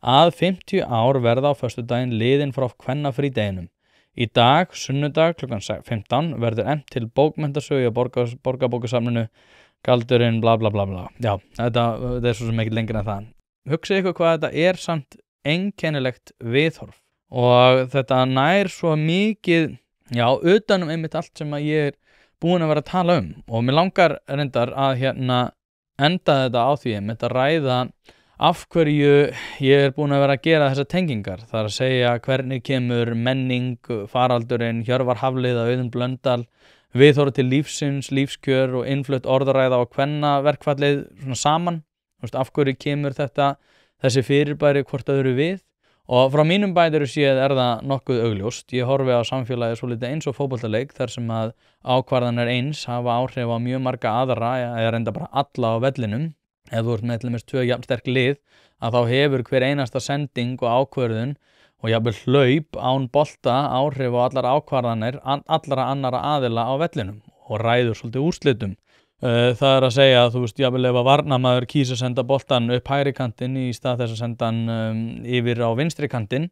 Speaker 1: að 50 ár verða á föstudaginn liðin frá kvennafrídeginum. Í dag, sunnudag klukkan 15 verður efnt til bókmenntasögu á Borgarbókasafninu Galdurinn bla bla bla bla. Já, þetta svo sem ekki lengur en það. Hugsið ykkur hvað þetta samt einkennilegt viðhorf og þetta nær svo mikið utan einmitt allt sem að ég búin að vera að tala og mér langar reyndar að enda þetta á því einmitt að ræða af hverju ég búin að vera að gera þessar tengingar. Það að segja hvernig kemur menning, faraldurinn, Hjörvar Hafliða, Auðun Blöndal, viðhorf til lífsins, lífskjör og innflutt orðaræða og kvennaverkfallið svona saman. Af hverju kemur þessi fyrirbæri hvort öðru við? Og frá mínum bædiru séð það nokkuð augljóst. Ég horfi á samfélagið svolítið eins og fótboltaleik þar sem að ákvarðanir eins hafa áhrif á mjög marga aðra eða reynda bara alla á vellinum. Ef þú ert með til dæmis 2 jafn sterk lið að þá hefur hver einasta sending og ákvörðun og jafnvel hlaup án bolta áhrif á allar ákvarðanir allra annara aðila á vellinum og ræður svolítið úrslitum. Það að segja að þú veist, jafnvel ef að varnarmaður kýs að senda boltan upp hægri kantinn í stað þess að senda hann yfir á vinstri kantinn,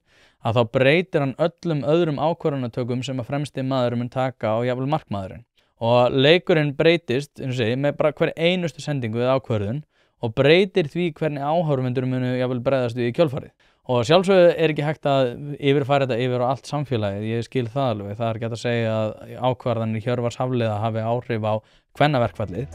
Speaker 1: að þá breytir hann öllum öðrum ákvörðunartökum sem að fremsti maður mun taka á jafnvel markmaðurinn. Og leikurinn breytist, eins og segi, með bara hver einustu sendingu eða ákvörðun og breytir því hvernig áhorfendur munu jafnvel bregðast við í kjölfarið. Og sjálfsögðu ekki hægt að yfirfæra þetta yfir á allt samfélagið, ég skil það alveg. Það ekki hægt að segja að ákvarðanir Hjörvars Hafliða hafi áhrif á kvennaverkfallið.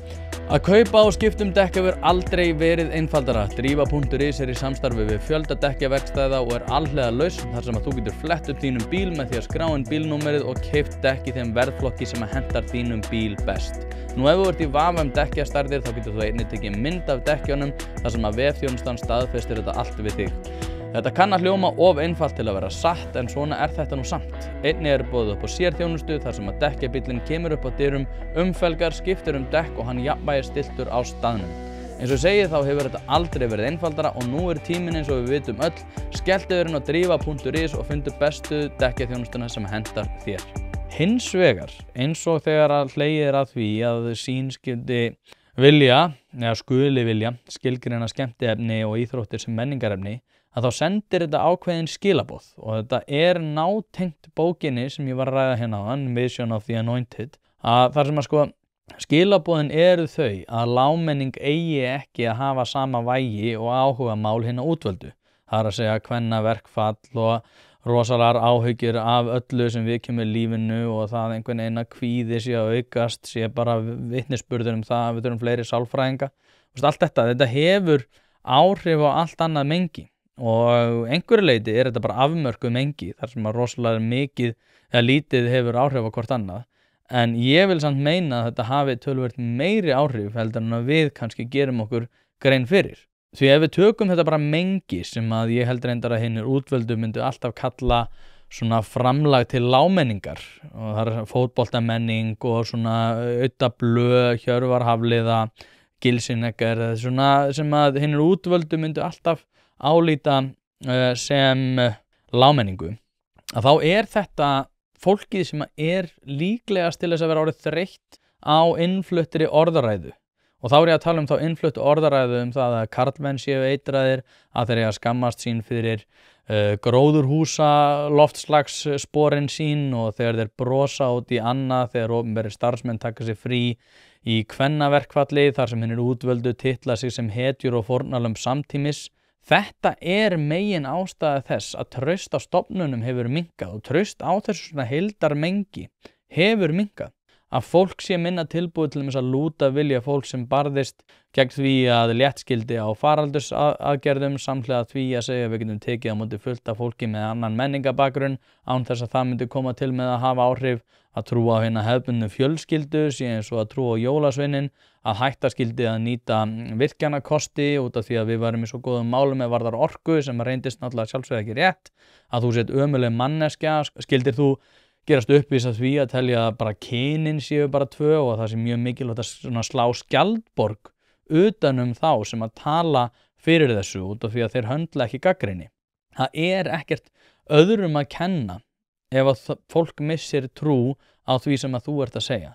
Speaker 1: Að kaupa og skipta dekk hefur aldrei verið einfaldara. Drífa.is í samstarfi við fjölda dekkjaverkstæða og alhliða lausn þar sem að þú getur flett upp þínum bíl með því að skrá inn bílnúmerið og keypt dekk í þeim verðflokki sem að hentar þínum bíl best. Nú ef þú ert í vafa dekkjastærðir þá getur þú einnig tekið mynd af dekkjunum þar sem að vefþjónustan staðfestir þetta allt við þig. Þetta kann að hljóma of einfalt til að vera satt en svona þetta nú samt. Einnig boðið upp á sérþjónustu þar sem að dekkjabíllinn kemur upp á dyrum, umfelgar, skiptir dekk og hann jafnvægir stilltur á staðnum. Eins og segið þá hefur þetta aldrei verið einfaldara og nú tíminn eins og við vitum öll. Skelltu þér inn á drífa.is og fundu bestu dekkjaþjónustuna sem hentar þér. Hins vegar, eins og þegar að hlegið að því að sín skuli vilja skilgreina skemmtiefni og íþróttir sem menningarefni, að þá sendir þetta ákveðin skilaboð og þetta nátengt bókinni sem ég var að ræða hérna áðan, Vision of the Anointed, að þar sem að skilaboðin þau að lágmenning eigi ekki að hafa sama vægi og áhugamál hinna útvöldu. Það að segja kvennaverkfall og rosalegar áhyggjur af öllu sem við kemur lífinu og það einhvern veginn að kvíði sé að aukast, sé bara vitnisburður það að við þurfum fleiri sálfræðinga. Allt þetta hefur áhrif á allt annað mengi. Og einhverju leyti þetta bara afmörkuð mengi þar sem að rosalega mikið eða lítið hefur áhrif á hvort annað en ég vil samt meina að þetta hafi töluvert meiri áhrif heldur en að við kannski gerum okkur grein fyrir því ef við tökum þetta bara mengi sem að ég heldur reyndar að hinnir útvöldu myndu alltaf kalla svona framlag til lágmenningar og það fótboltamenning og svona Auðablöð, Hjörvar Hafliða, Gilsinegger svona sem að hinnir útvöldu myndu alltaf álíta sem lágmenningu að þá þetta fólkið sem líklegast til þess að vera orðið þreytt á innfluttri orðaræðu Og þá ég að tala þá innfluttu orðaræðu það að karlmenn séu eitraðir, að þeir að skammast sín fyrir gróðurhúsa loftslagssporin sín og þegar þeir brosa út í annað, þegar opinberir starfsmenn taka sér frí í kvennaverkfalli þar sem hinir útvöldu titla sig sem hetjur og fórnarlömb samtímis. Þetta megin ástæða þess að traust á stofnunum hefur minnkað og traust á þessu svona heildarmengi hefur minnkað. Að fólk sé minna tilbúið til þess að lúta vilja fólk sem barðist gegn því að léttskildi á faraldursaðgerðum samhliða því að segja við getum tekið á móti fullt af fólki með annan menningabakgrunn án þess að það myndi koma til með að hafa áhrif, að trúa á hina hefðbundnu fjölskyldu sé eins og að trúa á jólasveinin, að hætta skildi að nýta virkjanakosti út af því að við varum í svo góðum málum með varðar orku sem reyndist náttúrulega sjálfsögðu ekki rétt, að þú sett ömuleg manneskja, skildir þú gerast uppvís að því að telja að bara kynin séu bara 2 og það sé mjög mikilvægt að slá skjaldborg utanum þá sem að tala fyrir þessu út af því að þeir höndla ekki gagnrýni. Það ekkert öðrum að kenna ef að fólk missir trú á því sem að þú ert að segja.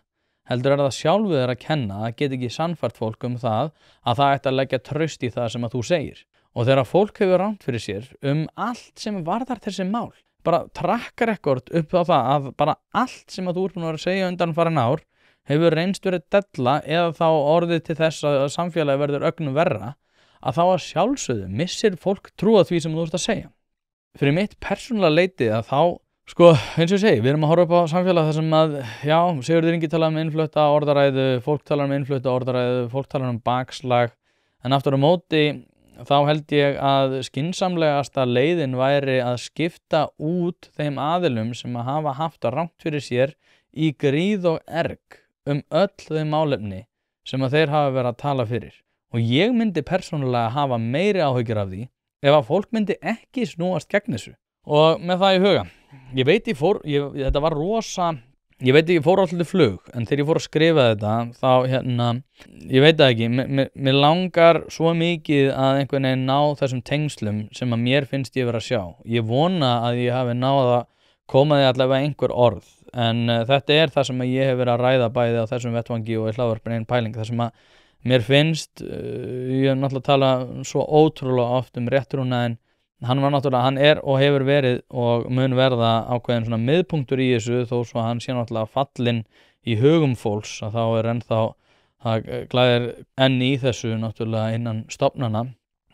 Speaker 1: Heldur það sjálfu þeir að kenna að geta ekki sannfært fólk það að það ætti að leggja traust í það sem að þú segir. Og þegar fólk hefur rangt fyrir sér allt sem varðar þessi mál, bara track record upp á það að bara allt sem að þú ert búin að vera að segja undanfarin ár hefur reynst verið della eða þá orðið til þess að samfélagi verður ögn verra, að þá að sjálfsögðu missir fólk trú á því sem þú ert að segja. Fyrir mitt persónulega leyti að þá, eins og ég segi, við erum að horfa upp á samfélag þar sem að, já, Sigurður Ingi talar innflutta orðaræðu, fólk talar innflutta orðaræðu, fólk talar bakslag, en aftur á móti þá held ég að skynsamlegasta leiðin væri að skipta út þeim aðilum sem að hafa haft rangt fyrir sér í gríð og erg öll þau málefni sem að þeir hafa verið að tala fyrir. Og ég myndi persónulega hafa meiri áhyggjur af því ef að fólk myndi ekki snúast gegn þessu. Og með það í huga, þetta var rosa, ég veit ekki, fór alltaf flug, en þegar ég fór að skrifa þetta, þá, ég veit það ekki, mér langar svo mikið að einhvern veginn ná þessum tengslum sem að mér finnst ég vera að sjá. Ég vona að ég hafi náð að koma því allavega einhver orð, en þetta það sem ég hef verið að ræða bæði á þessum vettvangi og í hlaðvarpinu Ein pæling, það sem að mér finnst, ég hef náttúrulega talað svo ótrúlega oft réttrúna, en hann var náttúrulega, hann og hefur verið og mun verða ákveðin svona miðpunktur í þessu þó svo hann sé náttúrulega fallinn í hugum fólks að þá ennþá það glæðir enn í þessu náttúrulega innan stofnana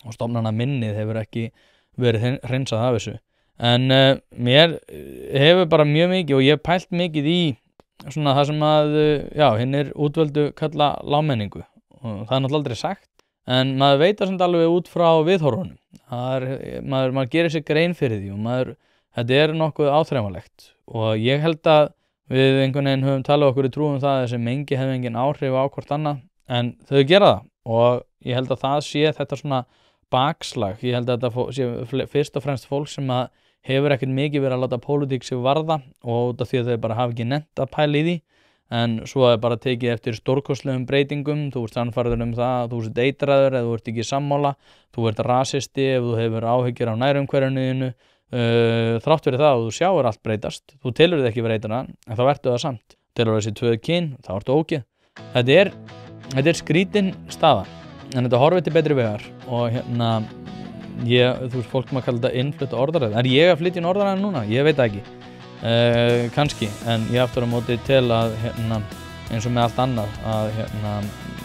Speaker 1: og stofnana minnið hefur ekki verið hreinsað af þessu. En mér hefur bara mjög mikið og ég hef pælt mikið í svona það sem að, já, hinnir útvöldu kalla lágmenningu og það náttúrulega aldrei sagt. En maður veit það samt alveg út frá viðhorfunum. Maður gerir sér grein fyrir því og þetta nokkuð áþreifanlegt. Og ég held að við einhvern veginn höfum talað okkur í trúum það að þessi mengi hefur engin áhrif á hvort annað, en þau gera það. Og ég held að það sé þetta svona bakslag. Ég held að þetta sé fyrst og fremst fólk sem að hefur ekkert mikið verið að láta pólitík sig varða og út af því að þau bara hafa ekki nennt að pæla í því. En svo bara tekið eftir stórkostlegum breytingum, þú ert sannfærður það að þú ert eitraður eða þú ert ekki sammála, þú ert rasisti ef þú hefur áhyggjur á nærumhverfinu, þrátt fyrir það að þú sjáir allt breytast, þú telur þig ekki vera eitrað, en þá ertu það samt. Telur þessi 2 kyn, þá ertu ógeð. Þetta skrítin staða, en þetta horfið til betri vegar og þú veist, fólk maður kalla þetta innflutta orðaræðu. Er ég að flytja inn orðaræðu núna? Ég veit það ekki. Kannski, en ég aftur á móti til að eins og með allt annað að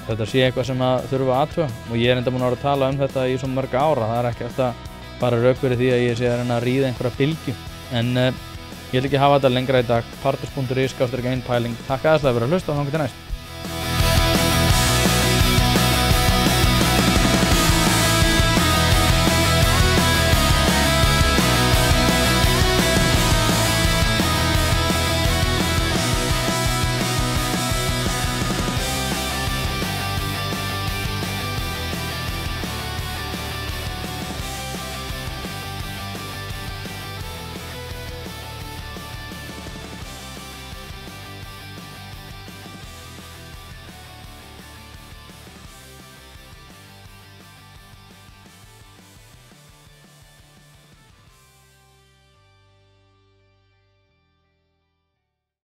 Speaker 1: þetta sé eitthvað sem að þurfa að athuga og ég enda búin að vera að tala þetta í svo mörg ára, það ekki eftir að bara rauk fyrir því að ég sé að reyna að ríða einhverja bylgju, en ég vil ekki hafa þetta lengra í dag. Partus.is/Ein pæling. Takk aðeinslega fyrir að hlusta og þangað til næst.